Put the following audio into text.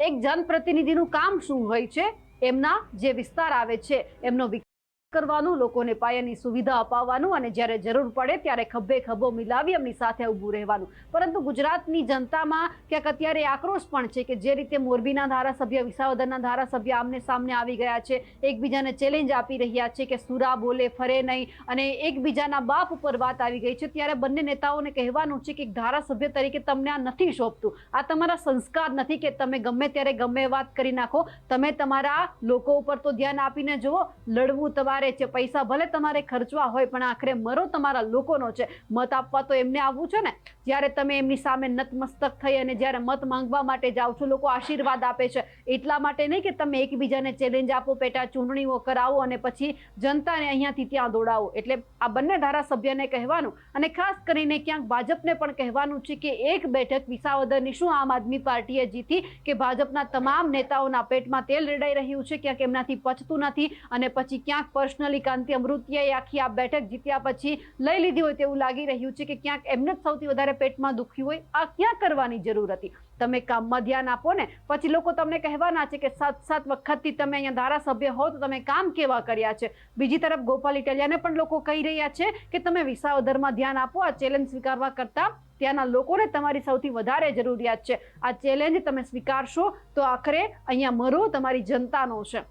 એક જનપ્રતિનિધિનું કામ શું હોય છે, એમના જે વિસ્તાર આવે છે એમનો વિકાસ કરવાનું, લોકોને પાયાની સુવિધા અપાવવાનું અને જ્યારે જરૂર પડે ત્યારે ખભે ખભો મિલાવી એમની સાથે ઊભું રહેવાનું. પરંતુ ગુજરાતની જનતામાં ક્યાંક અત્યારે આક્રોશ પણ છે કે જે રીતે મોરબીના ધારાસભ્ય, વિસાવદરના ધારાસભ્ય આમને સામને આવી ગયા છે, એકબીજાને ચેલેન્જ આપી રહ્યા છે કે સુરા બોલે ફરે નહીં અને એકબીજાના બાપ ઉપર વાત આવી ગઈ છે, ત્યારે બંને નેતાઓને કહેવાનું છે કે એક ધારાસભ્ય તરીકે તમને આ નથી શોભતું. આ તમારા સંસ્કાર નથી કે તમે ગમે ત્યારે ગમે વાત કરી નાખો. તમે તમારા લોકો ઉપર તો ધ્યાન આપીને જુઓ. લડવું તમારે છે, પૈસા ભલે તમારે ખર્ચવા હોય પણ આખરે મરો તમારા લોકોનો છે. મત આપવા તો એમને આવવું છે ને. જ્યારે તમે એમની સામે નતમસ્તક થઈ અને જ્યારે મત માંગવા માટે જાઓ છો, લોકો આશીર્વાદ આપે છે એટલા માટે નહીં કે તમે એકબીજાને ચેલેન્જ આપો, પેટા ચૂંટણીઓ કરાવો અને પછી જનતાને અહીંયાથી ત્યાં દોડાવો. એટલે આ બંને ધારાસભ્યને કહેવાનું અને ખાસ કરીને ક્યાંક ભાજપને પણ કહેવાનું છે કે એક બેઠક વિસાવદરની શું આમ આદમી પાર્ટીએ જીતી કે ભાજપના તમામ નેતાઓના પેટમાં તેલ રેડાઈ રહ્યું છે, ક્યાંક એમનાથી પચતું નથી અને પછી ક્યાંક પર્સનલી કાંતિ અમૃતિયાએ આખી આ બેઠક જીત્યા પછી લઈ લીધી હોય તેવું લાગી રહ્યું છે કે ક્યાંક એમને જ સૌથી વધારે પેટમાં દુખ્યું હોય. આ ક્યાં કરવાની જરૂર હતી? તમે કામમાં ધ્યાન આપો ને. પછી લોકો તમને કહેવાના છે કે 7 વખતથી તમે અહીંયા ધારાસભ્ય હો તો તમે કામ કેવા કર્યા છે. બીજી તરફ ગોપાલ ઇટાલિયાને પણ લોકો કહી રહ્યા છે કે તમે વિસાવદરમાં ધ્યાન આપો. આ ચેલેન્જ સ્વીકારવા કરતા ત્યાંના લોકોને તમારી સૌથી વધારે જરૂરિયાત છે. આ ચેલેન્જ તમે સ્વીકારશો તો આખરે અહીંયા મરો તમારી જનતાનો છે.